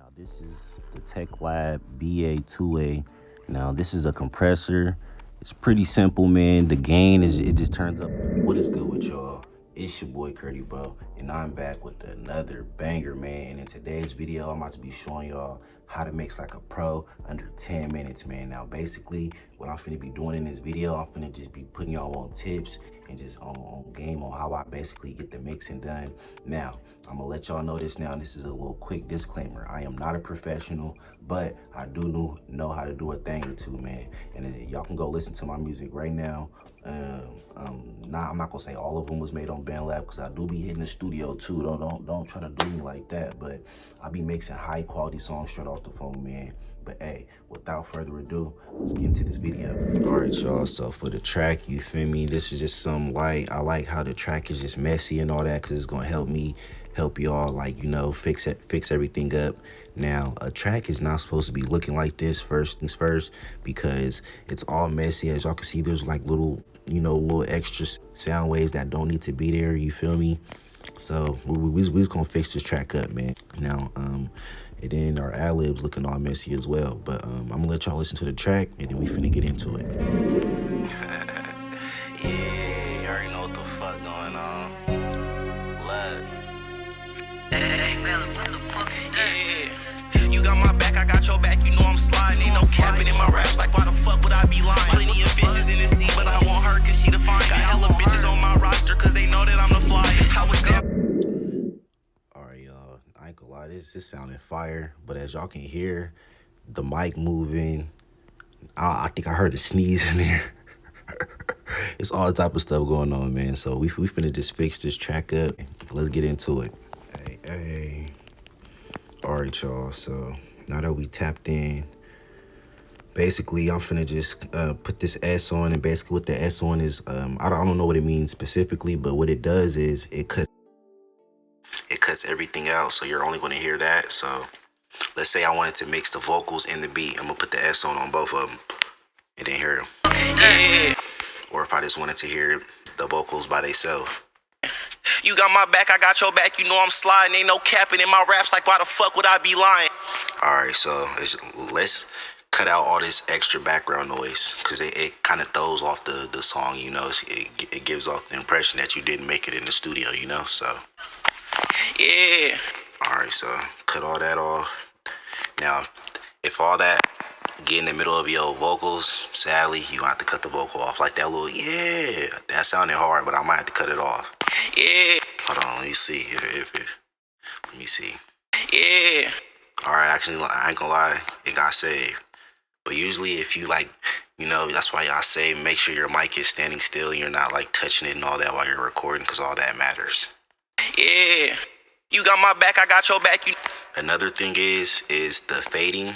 Now this is the Tech Lab BA2A. Now this is a compressor. It's pretty simple, man. The gain is, it just turns up. What is good with y'all? It's your boy Curdy Bro, and I'm back with another banger, man. And in today's video, I'm about to be showing y'all how to mix like a pro under 10 minutes, man. Now basically what I'm finna be doing in this video, I'm finna just be putting y'all on tips and just on game on how I basically get the mixing done. Now I'm gonna let y'all know this now. This is a little quick disclaimer. I am not a professional, but I do know how to do a thing or two, man. And y'all can go listen to my music right now. I'm not gonna say all of them was made on bandlab, because I do be hitting the studio too. Don't try to do me like that. But I be mixing high quality songs straight off the phone, man. But hey, without further ado, let's get into this video. All right, y'all. So for the track, you feel me? This is just some light. I like how the track is just messy and all that, because it's gonna help y'all, like, you know, fix everything up. Now a track is not supposed to be looking like this first things first, because it's all messy. As y'all can see, there's like little, you know, little extra sound waves that don't need to be there, you feel me? So we just gonna fix this track up, man. Now and then our ad-libs looking all messy as well, but I'm gonna let y'all listen to the track and then we finna get into it. Yeah, you already know what the fuck going on. Love. Hey, Miller, what the fuck is that? Yeah. You got my back, I got your back, you know I'm sliding. Ain't no capping in my raps, like why the fuck would I be lying? Plenty of bitches in the scene, but I want her cause she the fine. Got hella bitches on my roster cause they know that I'm the fly. How was that? Alright, y'all, I ain't gonna lie, this sounding fire, but as y'all can hear, the mic moving, I think I heard a sneeze in there. It's all type of stuff going on, man. So we finna just fix this track up. Let's get into it. Hey. All right, y'all. So now that we tapped in, basically I'm finna just put this S on, and basically what the S on is, I don't know what it means specifically, but what it does is it cuts everything out. So you're only gonna hear that. So let's say I wanted to mix the vocals and the beat. I'm gonna put the S on both of them and then hear them. Yeah. Or if I just wanted to hear the vocals by themselves. You got my back, I got your back, you know I'm sliding. Ain't no capping in my raps, like why the fuck would I be lying? All right, so let's cut out all this extra background noise, because it kind of throws off the song, you know. It gives off the impression that you didn't make it in the studio, you know. So Yeah. all right, so cut all that off. Now if all that get in the middle of your vocals, sadly you have to cut the vocal off. Like that little yeah, that sounded hard, but I might have to cut it off. Yeah. Hold on, let me see if let me see. Yeah. All right, actually I ain't gonna lie, it got saved. But usually if you, like, you know, that's why y'all say make sure your mic is standing still and you're not like touching it and all that while you're recording, because all that matters. Yeah. You got my back, I got your back, you. Another thing is the fading.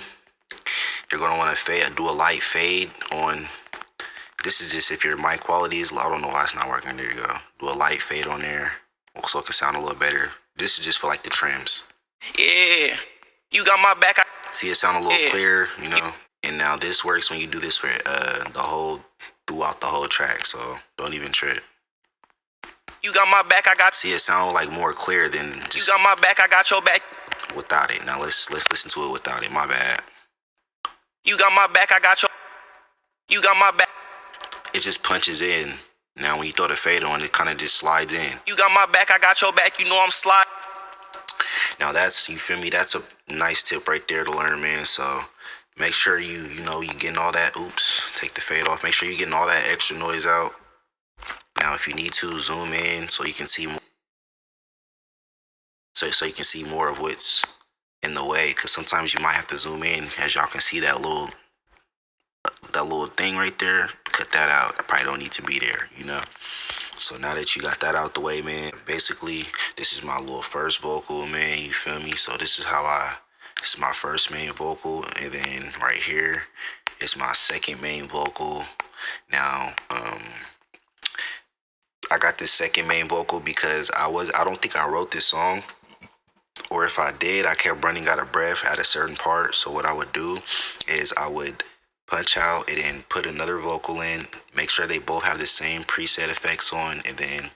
You're gonna want to do a light fade on. This is just if your mic quality is low. I don't know why it's not working. There you go. Do a light fade on there so it can sound a little better. This is just for like the trims. Yeah. You got my back, See, it sound a little clearer, you know. And now this works when you do this for throughout the whole track. So don't even trip. You got my back, I got. See, it sound like more clear than just. You got my back, I got your back. Without it. Now let's listen to it without it. My bad. You got my back, I got your. You got my back. It just punches in. Now when you throw the fade on, it kind of just slides in. You got my back, I got your back, you know I'm sliding. Now that's, you feel me, that's a nice tip right there to learn, man. So make sure you know you getting all that, take the fade off. Make sure you're getting all that extra noise out. Now if you need to, zoom in so you can see more. So you can see more of what's in the way, because sometimes you might have to zoom in. As y'all can see that little thing right there, cut that out. It probably don't need to be there, you know. So now that you got that out the way, man, basically this is my little first vocal, man, you feel me? So this is this is my first main vocal, and then right here is my second main vocal. Now I got this second main vocal because I don't think I wrote this song, or if I did, I kept running out of breath at a certain part. So what I would do is I would punch out and then put another vocal in, make sure they both have the same preset effects on, and then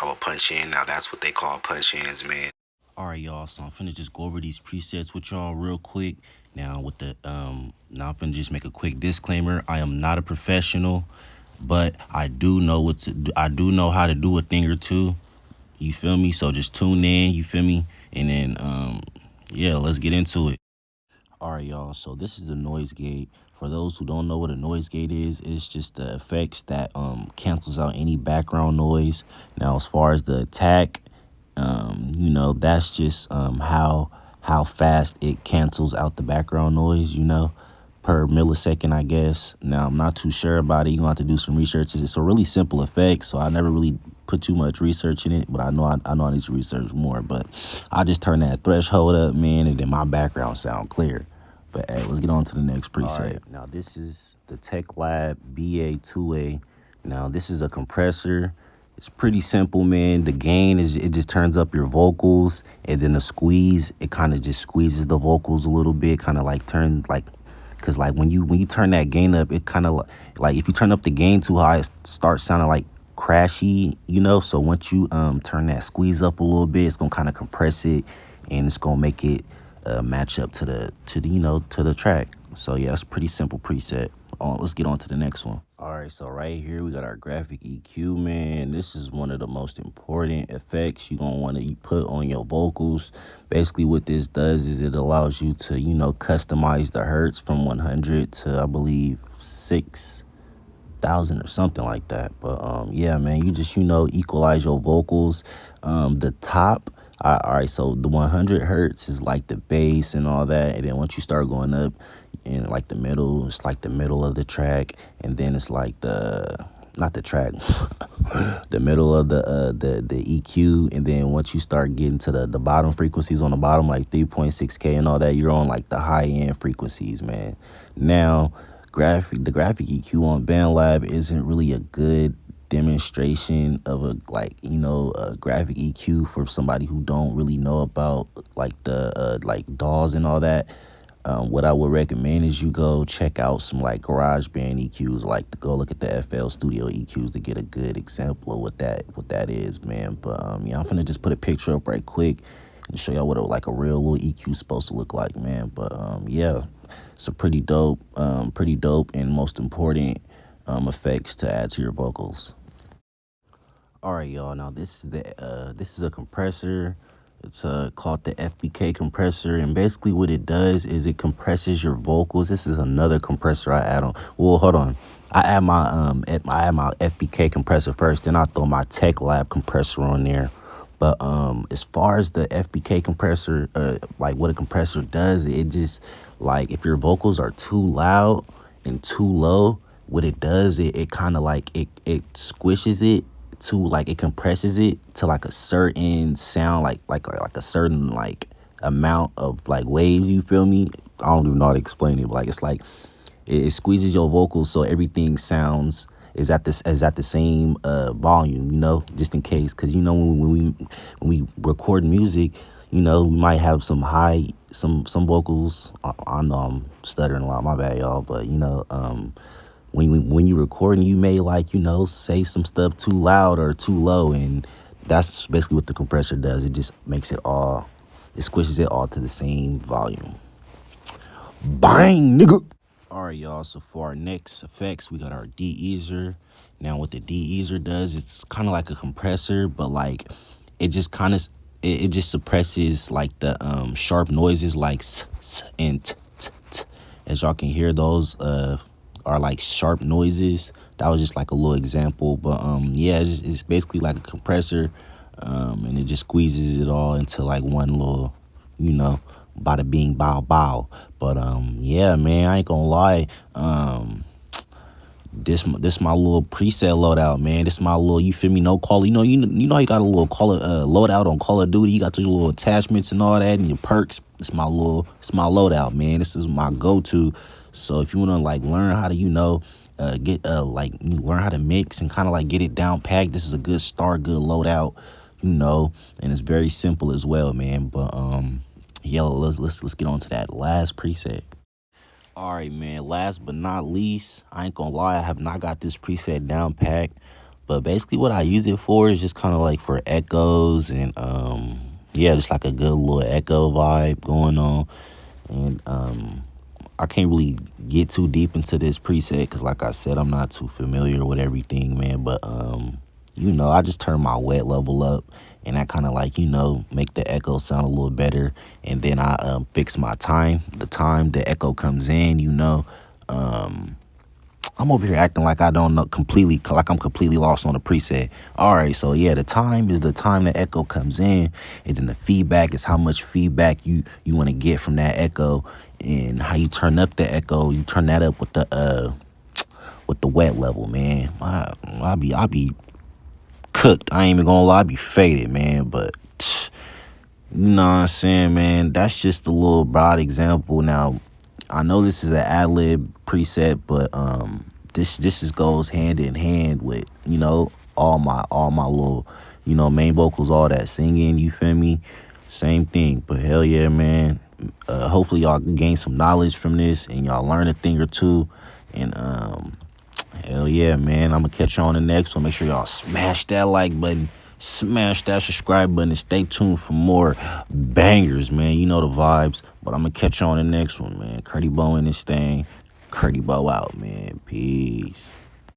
I will punch in. Now that's what they call punch ins, man. All right, y'all. So I'm finna just go over these presets with y'all real quick. Now with the now I'm finna just make a quick disclaimer. I am not a professional, but I do know what to do. I do know how to do a thing or two. You feel me? So just tune in. You feel me? And then yeah, let's get into it. All right, y'all. So this is the noise gate. For those who don't know what a noise gate is, it's just the effects that cancels out any background noise. Now, as far as the attack, that's just how fast it cancels out the background noise. Per millisecond, I guess. Now, I'm not too sure about it. You're gonna have to do some research. It's a really simple effect, so I never really put too much research in it. But I know I need to research more. But I just turn that threshold up, man, and then my background sound clear. But hey, let's get on to the next preset. All right, now this is the Tech Lab BA2A. Now this is a compressor. It's pretty simple, man. The gain is it just turns up your vocals, and then the squeeze, it kind of just squeezes the vocals a little bit, kind of like turn like. Cause like when you turn that gain up, it kind of like if you turn up the gain too high, it starts sounding like crashy. So once you turn that squeeze up a little bit, it's gonna kind of compress it, and it's gonna make it match up to the track. So yeah, it's pretty simple preset. Let's get on to the next one. All right, so right here we got our graphic EQ, man. This is one of the most important effects you're gonna want to put on your vocals. Basically what this does is it allows you to customize the hertz from 100 to, I believe, 6,000 or something like that. But yeah, man, you just equalize your vocals. The top, all right, so the 100 hertz is like the bass and all that, and then once you start going up in like the middle, it's like the middle of the track, and then it's like not the track, the middle of the EQ, and then once you start getting to the bottom frequencies on the bottom, like 3.6K and all that, you're on like the high end frequencies, man. Now, the graphic EQ on bandlab isn't really a good demonstration of a graphic EQ for somebody who don't really know about like the DAWs and all that. What I would recommend is you go check out some like GarageBand EQs, like to go look at the FL Studio EQs to get a good example of what that is, man. But yeah, I'm finna just put a picture up right quick and show y'all what a real little EQ is supposed to look like, man. But yeah, it's a pretty dope and most important effects to add to your vocals. All right, y'all. Now this is a compressor. It's called the FBK compressor, and basically what it does is it compresses your vocals. This is another compressor I add on. Well, hold on. I add my FBK compressor first, then I throw my Tech Lab compressor on there. But as far as the FBK compressor, like what a compressor does, it just like if your vocals are too loud and too low, what it does, it kind of like it squishes it to like it compresses it to like a certain sound, like a certain like amount of like waves. You feel me? I don't even know how to explain it, but like it's like it squeezes your vocals so everything sounds is at the same volume, just in case, because when we record music, we might have some vocals. I know I'm stuttering a lot, my bad, y'all, but when you're recording, you may say some stuff too loud or too low, and that's basically what the compressor does. It just makes it squishes it all to the same volume. Bang, nigga. All right, y'all. So for our next effects, we got our De-esser. Now, what the De-esser does, it's kind of like a compressor, but like it just it just suppresses like the sharp noises like s and t. As y'all can hear, those are like sharp noises. That was just like a little example, but yeah, it's basically like a compressor, and it just squeezes it all into like one little, bada bing bow bow. But yeah, man, I ain't gonna lie, this my little preset loadout, man. This my little, you feel me, no call. You know you got a little loadout on Call of Duty. You got your little attachments and all that and your perks. It's my loadout, man. This is my go-to. So if you wanna like learn how to learn how to mix and kind of like get it down packed, this is a good start, good loadout, and it's very simple as well, man. But yeah, let's get on to that last preset. All right, man, last but not least, I ain't gonna lie, I have not got this preset down packed, but basically what I use it for is just kind of like for echoes and yeah, just like a good little echo vibe going on. And I can't really get too deep into this preset because, like I said, I'm not too familiar with everything, man. But I just turn my wet level up, and that kind of like make the echo sound a little better. And then I fix my time, the time the echo comes in. I'm over here acting like I don't know completely, like I'm completely lost on the preset. All right, so yeah, the time is the time the echo comes in, and then the feedback is how much feedback you want to get from that echo, and how you turn up the echo. You turn that up with the wet level, man. I be cooked. I ain't even gonna lie, I be faded, man. But you know what I'm saying, man? That's just a little broad example. Now, I know this is an ad-lib preset, but this just goes hand in hand with, all my little, main vocals, all that singing, you feel me? Same thing. But hell yeah, man. Hopefully y'all gain some knowledge from this and y'all learn a thing or two. And hell yeah, man. I'm gonna catch you on the next one. Make sure y'all smash that like button. Smash that subscribe button and stay tuned for more bangers, man. You know the vibes. But I'm going to catch you on the next one, man. Curdy Bo in this thing. Curdy Bo out, man. Peace.